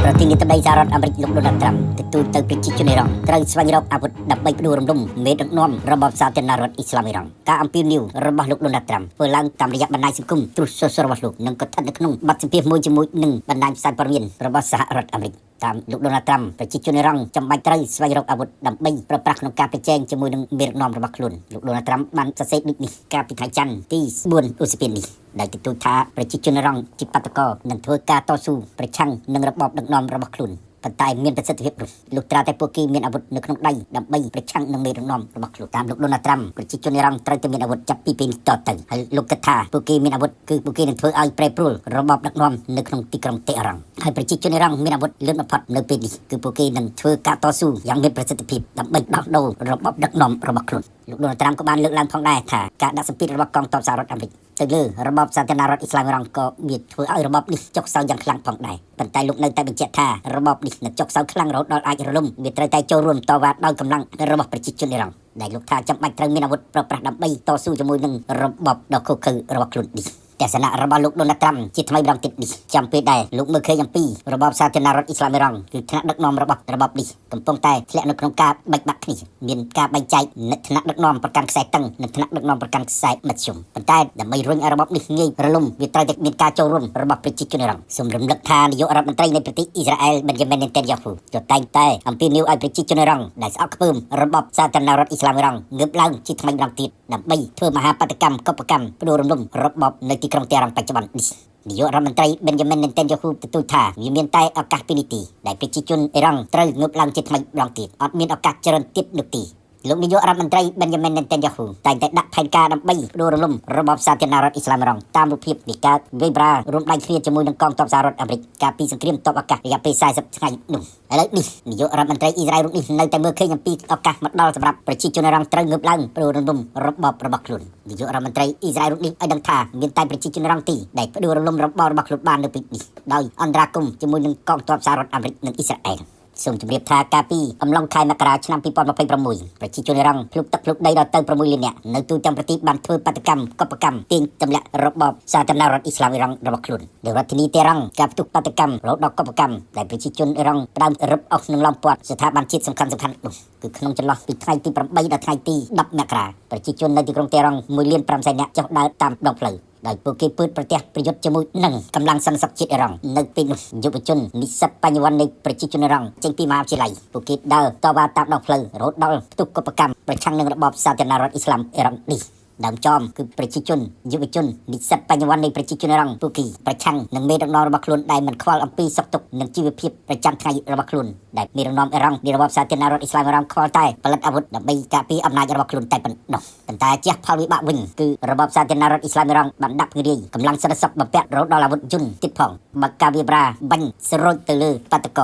ប្រធានាធិបតីសហរដ្ឋអាមេរិកលោកដូណាល់ត្រាំទទួលទៅប្រជាជនអ៊ីរ៉ង់ត្រូវស្វែងរកអាវុធដើម្បីផ្ដួលរំលំមេដឹកនាំរបបសាធារណរដ្ឋអ៊ីស្លាមអ៊ីរ៉ង់ការអំពាវនាវរបស់លោកដូណាល់ត្រាំធ្វើឡើងតាមរយៈបណ្ដាញសង្គមទ្រុសសូសរបស់លោកនិងក៏ស្ថិតនៅក្នុងបទសម្ភាសន៍មួយជាមួយនឹងបណ្ដាញផ្សាយព័ត៌មានរបស់សហរដ្ឋអាមេរិកតាមលោកដូណាល់ត្រាំប្រជាជនអ៊ីរ៉ង់ចាំបាច់ត្រូវស្វែងរកអាវុធដើម្បីប្រើប្រាស់ក្នុងការប្រជែងជាមួយនឹងមេដឹកនាំរបស់ខ្លួនលោកដូណាល់ត្រាំបានសរសេរដូចនេះកាលពីថ្ងៃច័ន្ទទី4ឧសភានេះដែលទទូចថាប្រជាជនអ៊ីរ៉ង់ជាបាតុករនឹងធ្វើការតស៊ូប្រឆាំងនឹងរបបដឹកនាំរបស់ខ្លួនប៉ុន្តែមានប្រសិទ្ធភាពលុះត្រាតែពួកគេមានអាវុធនៅក្នុងដៃដើម្បីប្រឆាំងនឹងមេដឹកនាំរបស់ខ្លួនតាមលោកដូណាល់ត្រាំប្រជាជនអ៊ីរ៉ង់ត្រូវតែមានអាវុធចាប់ពីពេលនេះតទៅហើយលោកគិតថាពួកគេមានអាវុធគឺពួកគេនឹងធ្វើឲ្យប្រែប្រួលរបបដឹកនាំនៅក្នុងទីក្រុងតេហរ៉ង់ហើយប្រជាជនអ៊ីរ៉ង់មានអាវុធលឿនបំផុតនៅពេលនេះគឺពួកគេនឹងធ្វើការតស៊ូយ៉ាងមានប្រសិទ្ធភាពដើម្បីដោះដូររបបដឹកនាំរបស់ខ្លួនលោកដូណាល់ត្រាំក៏បានលើកឡើងផងដែរថាការដាក់សម្ពាធរបស់កងទ័ពសហរដ្ឋអាមេរិកទៅលើរបបសាធារណរដ្ឋអ៊ីស្លាមអ៊ីរ៉ង់ក៏មានធ្វើឲ្យរបបនេះចុះខ្សោយយ៉ាងខ្លាំងផងដែរប៉ុន្តែលោកនៅតែបញ្ជាក់ថារបបនេះនឹងចុះខ្សោយខ្លាំងរហូតដល់អាចរលំវាត្រូវតែចូលរួមតវ៉ាដោយកម្លាំងរបស់ប្រជាជនអ៊ីរ៉ង់ដែលលោកថាចាំបាច់ត្រូវមានអាវុធប្រើប្រាស់ដើម្បីតស៊ូជាមួយនឹងរបបដ៏ឃោរឃៅរបស់ខ្លួននេះទស្សនៈរបស់លោកដូណាល់ត្រាំជាថ្មីម្ដងទៀតនេះចាំពេលដែរលោកមើលឃើញអំពីរបបសាធារណរដ្ឋអ៊ីស្លាមអ៊ីរ៉ង់គឺថ្នាក់ដឹកនាំរបស់របបនេះកំពុងតែធ្លាក់នៅក្នុងការបែកបាក់គ្នាមានការបែងចែកថ្នាក់ដឹកនាំប្រកាន់ខ្សែតឹងនិងថ្នាក់ដឹកនាំប្រកាន់ខ្សែមធ្យមប៉ុន្តែដើម្បីរុញឲ្យរបបនេះងាយរលំវាត្រូវតែមានការចូលរួមរបស់ប្រជាជនអ៊ីរ៉ង់សូមរំលឹកថានាយករដ្ឋមន្ត្រីនៃប្រទេសអ៊ីស្រាអែលប៊ិនយ៉ាមីន នេតានយ៉ាហ៊ូក៏តែងតែអំពាវនាវឲ្យប្រជាជនអ៊ីរ៉ង់ដែលស្អប់ខ្ពើមរបបសាធារណរដ្ឋអ៊ីស្លាមអ៊ីរ៉ង់ងើបឡើងជាថ្មីម្ដងទៀតដើម្បីធ្វើមហាបដកម្មកុបកម្មផ្ដួលរំលំរបបនៅទីក្រុងតេហរ៉ង់បច្ចុប្បន្ននេះនាយករដ្ឋមន្ត្រីប៊ិនយ៉ាមីន នេតានយ៉ាហ៊ូទទូចថាវាមានតែឱកាសពីរនាទីដែលប្រជាជនអ៊ីរ៉ង់ត្រូវងើបឡើងជាថ្មីម្ដងទៀតអត់មានឱកាសច្រើនទៀតនោះទេលោកនាយករដ្ឋមន្ត្រីប៊ិនយ៉ាមីន នេតានយ៉ាហ៊ូតែងតែដាក់ផែនការដើម្បីផ្ដួលរំលំរបបសាធារណរដ្ឋអ៊ីស្លាមអ៊ីរ៉ង់តាមរូបភាពនៃការវាយប្រារួមដៃគ្នាជាមួយនឹងកងទ័ពសហរដ្ឋអាមេរិកកាលពីសង្គ្រាមទ័ពអាកាសរយៈពេល40ថ្ងៃនោះឥឡូវនេះនាយករដ្ឋមន្ត្រីអ៊ីស្រាអែលរូបនេះនៅតែមើលឃើញអំពីឱកាសមកដល់សម្រាប់ប្រជាជនអ៊ីរ៉ង់ត្រូវងើបឡើងផ្ដួលរំលំរបបរបស់ខ្លួននាយករដ្ឋមន្ត្រីអ៊ីស្រាអែលរូបនេះឲ្យដឹងថាមានតែប្រជាជនអ៊ីរ៉ង់ទីដែលផ្ដួលរំលំរបបរបស់ខ្លួនបាននៅពេលនេះដោយអន្តរាគមន៍ជាមួយនឹងកងទ័ពសហរដ្ឋអាមេរិកនិងអ៊ីស្រាអែលសូមជម្រាបថាកាលពីអំឡុងខែមករាឆ្នាំ2026ប្រជាជនអ៊ីរ៉ង់ភ្លុកទឹកភ្លុកដីដល់ទៅ6លាននាក់នៅទូទាំងប្រទេសបានធ្វើបាតកម្មកុបកម្មទាញទម្លាក់របបសាធារណរដ្ឋអ៊ីស្លាមអ៊ីរ៉ង់របស់ខ្លួននៅរដ្ឋធានីតេហរ៉ង់ការផ្ទុះបាតកម្មរហូតដល់កុបកម្មដែលប្រជាជនអ៊ីរ៉ង់ផ្ដើមរឹបអូសនឹងឡោមព័ទ្ធស្ថាប័នជាតិសំខាន់នោះគឺក្នុងចន្លោះពីថ្ងៃទី8ដល់ថ្ងៃទី10មករាប្រជាជននៅទីក្រុងតេហរ៉ង់1លាន5សែននាក់ចុះដើរតាមដងផ្លូវដោយពួកគេពើប្រទះប្រយុទ្ធជាមួយនឹងកម្លាំងសន្តិសុខជាតិអ៊ីរ៉ង់នៅពេលនោះយុវជននិស្សិតបញ្ញវន្តនៃប្រជាជនអ៊ីរ៉ង់ចេញពីមហាវិទ្យាល័យពួកគេដើរតវ៉ាតាមដងផ្លូវរហូតដល់ផ្ទុះកុបកម្មប្រឆាំងនឹងរបបសាធារណរដ្ឋអ៊ីស្លាមអ៊ីរ៉ង់នេះដើមចំគឺប្រជាជនយុវជននិស្សិតបញ្ញវន្តនៃប្រជាជនអ៊ីរ៉ង់ពួកគេប្រឆាំងនឹងមេដឹកនាំរបស់ខ្លួនដែលមិនខ្វល់អំពីសុខទុក្ខនិងជីវភាពប្រចាំថ្ងៃរបស់ខ្លួនដែលមេដឹកនាំអ៊ីរ៉ង់នៃរបបសាធារណរដ្ឋអ៊ីស្លាមអ៊ីរ៉ង់ខ្វល់តែផលិតអាវុធដើម្បីការពារអំណាចរបស់ខ្លួនតែប៉ុណ្ណោះប៉ុន្តែជះផលវិបាកវិញគឺរបបសាធារណរដ្ឋអ៊ីស្លាមអ៊ីរ៉ង់បានដាក់ពង្រាយកម្លាំងសន្តិសុខបំពាក់រហូតដល់អាវុធយន្តទៀតផងបើការវាប្រាបាញ់សរុចទៅលើបាតុក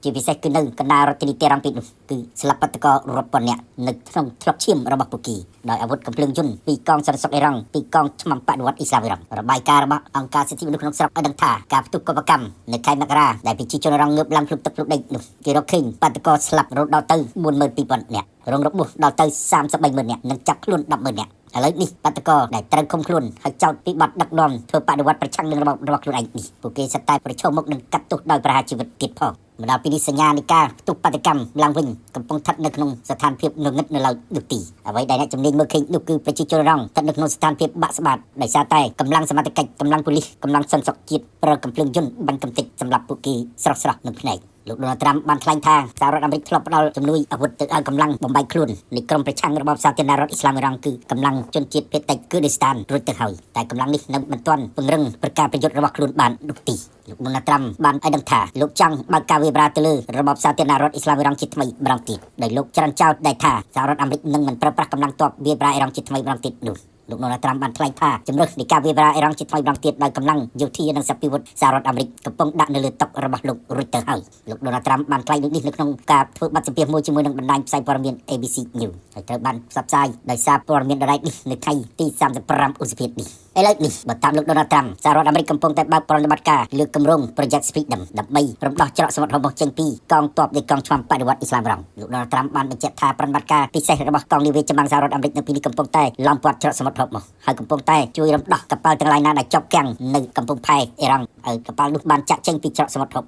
រជាពិសេសគឺនៅកណ្ដាលរដ្ឋធានីតេហរ៉ង់ពេលនោះគឺស្លាប់បាតុកររាប់ពាន់នាក់នៅក្នុងធ្លុកឈាមរបស់ពួកគេដោយអាវុធកំភ្លើងយន្តពីកងសន្តិសុខអ៊ីរ៉ង់ពីកងឆ្មាំបដិវត្តអ៊ីស្លាមអ៊ីរ៉ង់របាយការណ៍របស់អង្គការសិទ្ធិមនុស្សក្នុងស្រុកឲ្យដឹងថាការផ្ទុះកុបកម្មនៅខែមករាដែលប្រជាជនអ៊ីរ៉ង់ងើបឡើងភ្លុកទឹកភ្លុកដីនោះគេរកឃើញបាតុករស្លាប់រហូតដល់ទៅ42000នាក់រងរបួសដល់ទៅ330,000នាក់និងចាប់ខ្លួន100000នាក់ឥឡូវនេះបាតុករដែលត្រូវឃុំខ្លួនហើយចោទពីបទដឹកនាំធ្វើបដិវត្តប្រឆាំងនឹងរបបរបស់ខ្លួនឯងនេះពួកគេសិតតែប្រឈមមុខនឹងកាត់ទោសដោយប្រហារជីវិតទៀតផងមកដល់ពីនេះសញ្ញានៃការផ្ទុះបាតុកម្មឡើងវិញកំពុងស្ថិតនៅក្នុងស្ថានភាពងងឹតនៅឡើយនោះទីអ្វីដែលអ្នកជំនាញមើលឃើញនោះគឺប្រជាជនរងស្ថិតនៅក្នុងស្ថានភាពបាក់ស្បាតដោយសារតែកម្លាំងសមត្ថកិច្ចកម្លាំងប៉ូលីសកម្លាំងសន្តិសុខជាតិប្រើកំភ្លើងយន្តបាញ់កំទេចសម្រាប់ពួកគេស្រស់នឹងភ្នែកលោកដូណាល់ត្រាំបានថ្លែងថាសហរដ្ឋអាមេរិកធ្លាប់ផ្ដល់ជំនួយអាវុធទៅឲ្យកម្លាំងបំបែកខ្លួននៃក្រុមប្រឆាំងរបបសាធារណរដ្ឋអ៊ីស្លាមអ៊ីរ៉ង់គឺកម្លាំងជនជាតិភាគតិចគឺឌីស្តានរួចទៅហើយតែកម្លាំងនេះនៅមិនទាន់ពង្រឹងប្រការប្រយុទ្ធរបស់ខ្លួនបាននោះទេលោកដូណាល់ត្រាំបានឲ្យដឹងថាលោកចង់បើកការវាយប្រាទៅលើរបបសាធារណរដ្ឋអ៊ីស្លាមអ៊ីរ៉ង់ជាថ្មីម្ដងទៀតដោយលោកច្រានចោទដែរថាសហរដ្ឋអាមេរិកនឹងមិនប្រើប្រាស់កម្លាំងទ័ពវាយប្រាអ៊ីរ៉ង់ជាថ្មីម្ដងទៀតនោះលោកដូណាល់ត្រាំបានថ្លែងថាជំរឿននៃការវាយប្រាអ៊ីរ៉ង់ជាថ្មីម្ដងទៀតដោយកម្លាំងយោធានិងសព្វវុធសហរដ្ឋអាមេរិកកំពុងដាក់នៅលើតុរបស់លោករួចទៅហើយលោកដូណាល់ត្រាំបានថ្លែងដូចនេះនៅក្នុងការធ្វើបទសម្ភាសន៍មួយជាមួយនឹងបណ្ដាញផ្សាយព័ត៌មាន ABC News ហើយត្រូវបានផ្សព្វផ្សាយដោយសារព័ត៌មានដដែលនេះនៅថ្ងៃទី35ឧសភានេះឥឡូវនេះបើតាមលោកដូណាល់ត្រាំសហរដ្ឋអាមេរិកកំពុងតែបើកប្រតិបត្តិការលើគម្រោង Project Freedom ដើម្បីរំដោះច្រកសមុទ្រហូមចេញពីកងទ័ពនៃកងឆ្មាំបដិវត្តអ៊ីស្លាមអ៊ីរ៉ង់លោកដូណាល់ត្រាំបានបញ្ជាក់ថាប្រតិបត្តិការពិសេសរបស់កងនាវាចម្បាំងសហរដ្ឋអាមេរិកនៅពេលនេះកំពុងតែឡោមព័ទ្ធច្រកសមុទ្រហូមហើយកំពុងតែជួយរំដោះកប៉ាល់ទាំងឡាយណាដែលជាប់គាំងនៅកំពង់ផែអ៊ីរ៉ង់ឲ្យកប៉ាល់នោះបានចាក់ចេញពីច្រកសមុទ្រហូម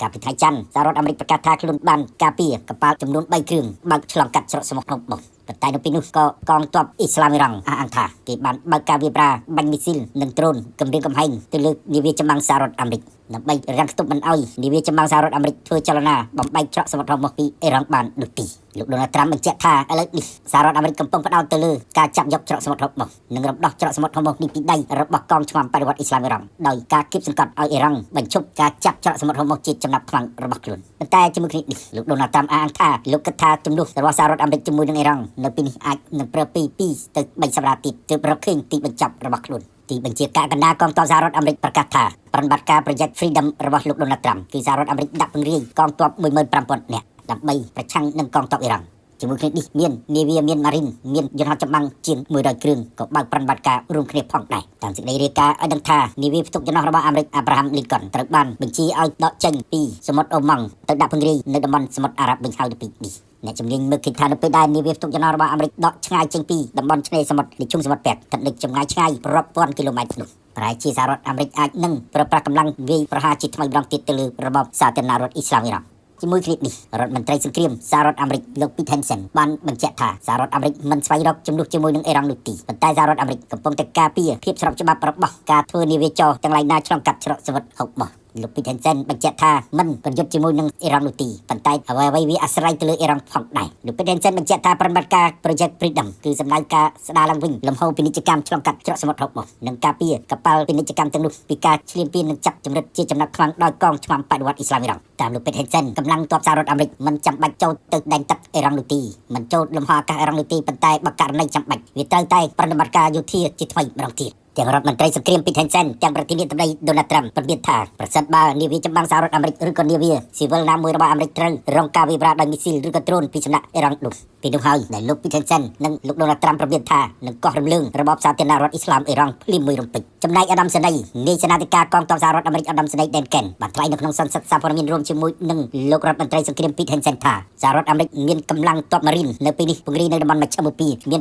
កាលពីថ្ងៃច័ន្ទសហរដ្ឋអាមេរិកប្រកាសថាខ្លួនបានការពារកប៉ាល់ចំនួន3គ្រឿងបើកឆ្លងកាត់ច្រកសមុទ្រក្នុងប៉ុន្តែនៅពេលនោះក៏កងទ័ពអ៊ីស្លាមអ៊ីរ៉ង់អះអាងថាគេបានបើកការវាយប្រាបាញ់មីស៊ីលនិងដ្រូនគម្រាមកំហែងទៅលើនាវាចម្បាំងសហរដ្ឋអាមេរិកដើម្បីរាំងខ្ទប់មិនឲ្យនាវាចម្បាំងសហរដ្ឋអាមេរិកធ្វើចលនាបំបែកច្រកសមុទ្ររបស់ពីអ៊ីរ៉ង់បាននោះទេលោកដូណាល់ត្រាំបញ្ជាក់ថាឥឡូវនេះសហរដ្ឋអាមេរិកកំពុងផ្ដោតទៅលើការចាប់យកច្រកសមុទ្ររបស់និងរំដោះច្រកសមុទ្ររបស់នេះពីដៃរបស់កងឆ្មាំបដិវត្តអ៊ីស្លាមអ៊ីរ៉ង់ដោយការគៀបសង្កត់ឲ្យអ៊ីរ៉ង់បញ្ឈប់ការចាប់ច្រកសមុទ្ររបស់ជាចំណាប់ខ្លាំងរបស់ខ្លួនប៉ុន្តែជាមួយគ្នានេះលោកដូណាល់ត្រាំអះអាងថាលោកគិតថាទំនួលរបស់សហរដ្ឋអាមេរិកជាមួយនឹងអ៊ីរ៉ង់នៅពេលនេះអាចនឹងប្រើពី2ទៅ3សប្តាហ៍ទៀតទើបរកឃើញទីបញ្ចប់របស់ខ្លួនទីបញ្ជាការកណ្ដាលកងទ័ពសហរដ្ឋអាមេរិកប្រកាសថាប្រតិបត្តិការ Project Freedom របស់លោកដូណាល់ត្រាំគឺសហរដ្ឋអាមេរិកដាក់ពង្រាយកងទ័ព 15,000 នាក់ដើម្បីប្រឆាំងនឹងកងទ័ពអ៊ីរ៉ង់ជាមួយគ្នានេះមាននាវាមានម៉ារីនមានយន្តហោះចម្បាំងជាង100គ្រឿងក៏បើកប្រតិបត្តិការរួមគ្នាផងដែរតាមសេចក្តីរាយការណ៍ឲ្យដឹងថានាវាផ្ទុកយន្តហោះរបស់អាមេរិក Abraham Lincoln ត្រូវបានបញ្ជាឲ្យដកចេញពីសមុទ្រអូម៉ង់ទៅដាក់ពង្រាយនៅតំបន់សមុទ្រអារ៉ាប់វិញហើយទៅពីនេះអ្នកជំនាញមើលឃើញថានៅពេលដែលនាវាផ្ទុកយន្តហោះរបស់អាមេរិកដកឆ្ងាយចេញពីតំបន់ឆ្នេរសមុទ្រនៃជុំសមុទ្រពាក់ស្ថិតនៅចម្ងាយឆ្ងាយរាប់ពាន់គីឡូម៉ែត្រនោះប្រហែលជាសហរដ្ឋអាមេរិកអាចនឹងប្រើប្រាស់កម្លាំងវាយប្រហារជាថ្មីម្ដងទៀតទៅលើរបបសាធារណរដ្ឋអ៊ីស្លាមអ៊ីរ៉ង់ជាមួយគ្នានេះរដ្ឋមន្ត្រីសង្គ្រាមសហរដ្ឋអាមេរិកលោក Pete Hegseth បានបញ្ជាក់ថាសហរដ្ឋអាមេរិកមិនស្វែងរកជំនួសជាមួយនឹងអ៊ីរ៉ង់នោះទេប៉ុន្តែសហរដ្ឋអាមេរិកកំពុងតែការពារភាពស្របច្បាប់របស់ការធ្វើនាវាចរទាំងឡាយណាឆ្លងកាត់ច្រកសមុទ្ររបស់លោក Pete Hegseth បញ្ជាក់ថាមិនប្រយុទ្ធជាមួយនឹងអ៊ីរ៉ង់នោះទេប៉ុន្តែអ្វីៗវាអាស្រ័យទៅលើអ៊ីរ៉ង់ផងដែរលោក Pete Hegseth បញ្ជាក់ថាប្រតិបត្តិការ Project Freedom គឺសំដៅការស្ដារឡើងវិញលំហូរពាណិជ្ជកម្មឆ្លងកាត់ច្រកសមុទ្ររបស់និងការពារកប៉ាល់ពាណិជ្ជកម្មទាំងនោះពីការឈ្លានពាននិងចាប់ចម្រិតជាចំណាប់ខ្លាំងដោយកងឆ្មាំបដិវត្តអ៊ីស្លាមអ៊ីរ៉ង់តាមលោក Pete Hegseth កម្លាំងទ័ពសហរដ្ឋអាមេរិកមិនចាំបាច់ចូលទៅដែនទឹកអ៊ីរ៉ង់នោះទេមិនចូលលំហអាកាសអ៊ីរ៉ង់នោះទេប៉ុន្តែបើករណីចាំបាច់វាត្រូវតែប្រតិបត្តិការយោធាជាថ្មីម្ដងទៀតទាំងរដ្ឋមន្ត្រីសង្គ្រាម Pete Hegseth ទាំងប្រធានាធិបតី Donald Trump ប្រកាសថាប្រសិនបើនាវាចម្បាំងសហរដ្ឋអាមេរិកឬក៏នាវាស៊ីវិលណាមួយរបស់អាមេរិកត្រូវរងការវាយប្រហារដោយមីស៊ីលឬក៏ដ្រូនពីសំណាក់អ៊ីរ៉ង់នោះពីនោះហើយដែលលោក Pete Hegseth និងលោក Donald Trump ប្រកាសថានឹងកោះរំលើងរបបសាធារណរដ្ឋអ៊ីស្លាមអ៊ីរ៉ង់ភ្លាមមួយរំពេចចំណែកអាដាមសេនីនាយសេនាធិការកងទ័ពសហរដ្ឋអាមេរិកអាដាមសេនី Duncan បានថ្លែងនៅក្នុងសន្និសីទសារព័ត៌មានរួមជាមួយនឹងលោករដ្ឋមន្ត្រីសង្គ្រាម Pete Hegseth ថាសហរដ្ឋអាមេរិកមានកម្លាំងទ័ពម៉ារីននៅពេលនេះពង្រាយនៅតំបន់មជ្ឈមបូព៌ាមាន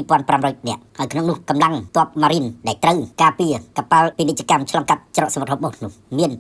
22,500 នាក់ហើយក្នុងនោះកម្លាំងទ័ពម៉ារីនដែលត្រូវការពារកប៉ាល់ពាណិជ្ជកម្មឆ្លងកាត់ច្រកសមុទ្ររបស់នោះមាន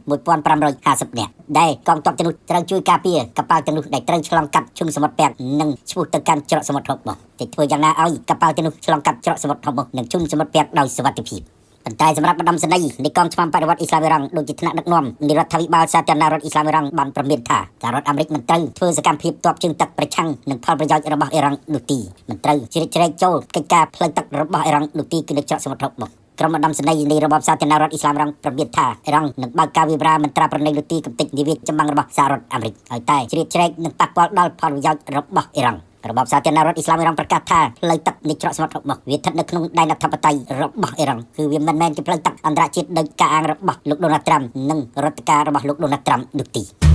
1,550 នាក់ដែលកងទ័ពទាំងនោះត្រូវជួយការពារកប៉ាល់ទាំងនោះដែលត្រូវឆ្លងកាត់ឈឹងសមុទ្រពាក់និងឆ្ពោះទៅកាន់ច្រកសមុទ្ររបស់តែធ្វើយ៉ាងណាឲ្យកប៉ាល់ទាំងនោះឆ្លងកាត់ច្រកសមុទ្ររបស់និងឈឹងសមុទ្រពាក់ដោយសុវត្ថិភាពប៉ុន្តែសម្រាប់បណ្ដំសេនីនៃកងឆ្មាំបដិវត្តអ៊ីស្លាមអ៊ីរ៉ង់ដូចជាថ្នាក់ដឹកនាំនៃរដ្ឋាភិបាលសាធារណរដ្ឋអ៊ីស្លាមអ៊ីរ៉ង់បានប្រមានថាសហរដ្ឋអាមេរិកមិនត្រូវធ្វើសកម្មភាពទ័ពជើងទឹកប្រឆាំងនឹងផលប្រយោជន៍របស់អ៊ីរ៉ង់នោះទេមិនត្រូវជ្រៀតជ្រែកចូលកិច្ចការផ្លូវទឹករបស់អ៊ីរ៉ង់នោះទេគឺនៅច្រកសមុទ្ររបស់ក្រុមបណ្ដំសេនីនៃរបបសាធារណរដ្ឋអ៊ីស្លាមអ៊ីរ៉ង់ប្រមានថាអ៊ីរ៉ង់នឹងបើកការវាយប្រហារមិនត្រាប្រណីនោះទេកំទេចនាវាចម្បាំងរបស់សហរដ្ឋអាមេរិកហើយតែជ្រៀតជ្រែកនឹងប៉ះពាល់ដល់ផលប្រយោជន៍របស់អ៊ីរ៉ង់របបសាធារណរដ្ឋអ៊ីស្លាមអ៊ីរ៉ង់ប្រកាសថាផ្លូវទឹកនៃច្រកសមុទ្ររបស់វាស្ថិតនៅក្នុងដែនអធិបតេយ្យរបស់អ៊ីរ៉ង់គឺវាមិនមែនជាផ្លូវទឹកអន្តរជាតិដោយការអាងរបស់លោកដូណាល់ត្រាំនិងរដ្ឋការរបស់លោកដូណាល់ត្រាំនោះទេ